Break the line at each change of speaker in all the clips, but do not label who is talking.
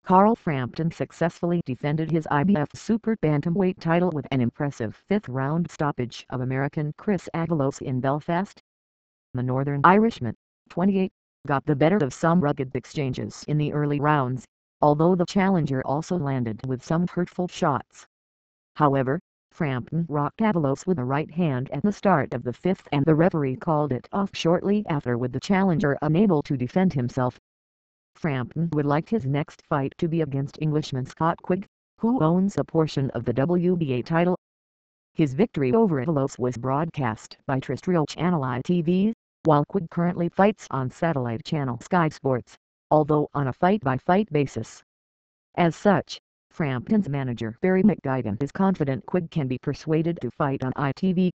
Carl Frampton successfully defended his IBF super-bantamweight title with an impressive fifth-round stoppage of American Chris Avalos in Belfast. The Northern Irishman, 28, got the better of some rugged exchanges in the early rounds, although the challenger also landed with some hurtful shots. However, Frampton rocked Avalos with a right hand at the start of the fifth, and the referee called it off shortly after, with the challenger unable to defend himself. Frampton would like his next fight to be against Englishman Scott Quigg, who owns a portion of the WBA title. His victory over Avalos was broadcast by terrestrial channel ITV, while Quigg currently fights on satellite channel Sky Sports, although on a fight-by-fight basis. As such, Frampton's manager Barry McGuigan is confident Quigg can be persuaded to fight on ITV.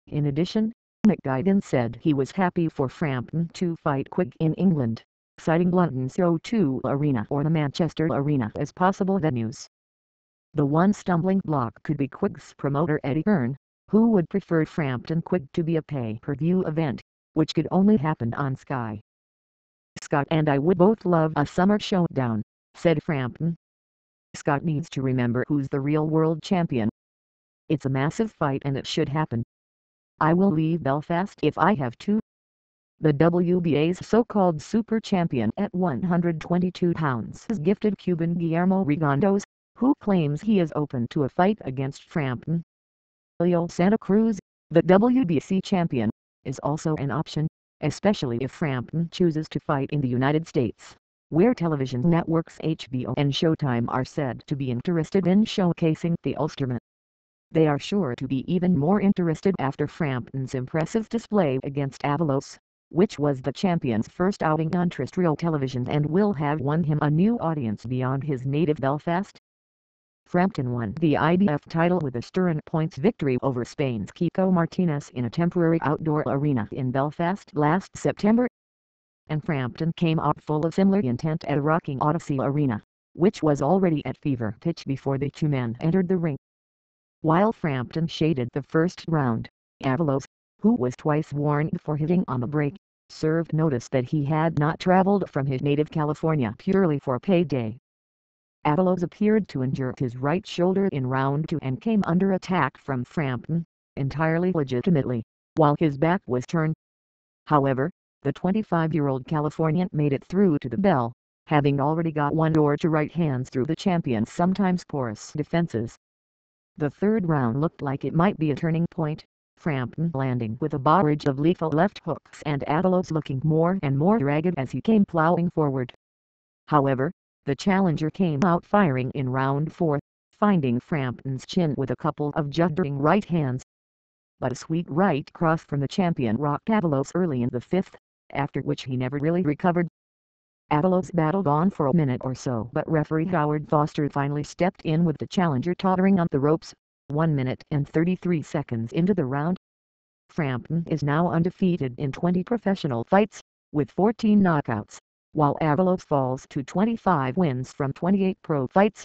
In addition, McGuigan said he was happy for Frampton to fight Quigg in England, citing London's O2 Arena or the Manchester Arena as possible venues. The one stumbling block could be Quigg's promoter Eddie Hearn, who would prefer Frampton-Quigg to be a pay-per-view event, which could only happen on Sky. "Scott and I would both love a summer showdown," said Frampton. "Scott needs to remember who's the real world champion. It's a massive fight and it should happen. I will leave Belfast if I have to." The WBA's so-called super champion at 122 pounds is gifted Cuban Guillermo Rigondeaux, who claims he is open to a fight against Frampton. Leo Santa Cruz, the WBC champion, is also an option, especially if Frampton chooses to fight in the United States, where television networks HBO and Showtime are said to be interested in showcasing the Ulsterman. They are sure to be even more interested after Frampton's impressive display against Avalos, which was the champion's first outing on terrestrial television and will have won him a new audience beyond his native Belfast. Frampton won the IBF title with a stern points victory over Spain's Kiko Martinez in a temporary outdoor arena in Belfast last September. And Frampton came out full of similar intent at a rocking Odyssey Arena, which was already at fever pitch before the two men entered the ring. While Frampton shaded the first round, Avalos, who was twice warned for hitting on the break, served notice that he had not traveled from his native California purely for payday. Avalos appeared to injure his right shoulder in round 2 and came under attack from Frampton, entirely legitimately, while his back was turned. However, the 25-year-old Californian made it through to the bell, having already got one or two right hands through the champion's sometimes porous defenses. The third round looked like it might be a turning point, Frampton landing with a barrage of lethal left hooks and Avalos looking more and more ragged as he came plowing forward. However, the challenger came out firing in round 4, finding Frampton's chin with a couple of juddering right hands. But a sweet right cross from the champion rocked Avalos early in the 5th, after which he never really recovered. Avalos battled on for a minute or so, but referee Howard Foster finally stepped in with the challenger tottering on the ropes, 1 minute and 33 seconds into the round. Frampton is now undefeated in 20 professional fights, with 14 knockouts, while Avalos falls to 25 wins from 28 pro fights.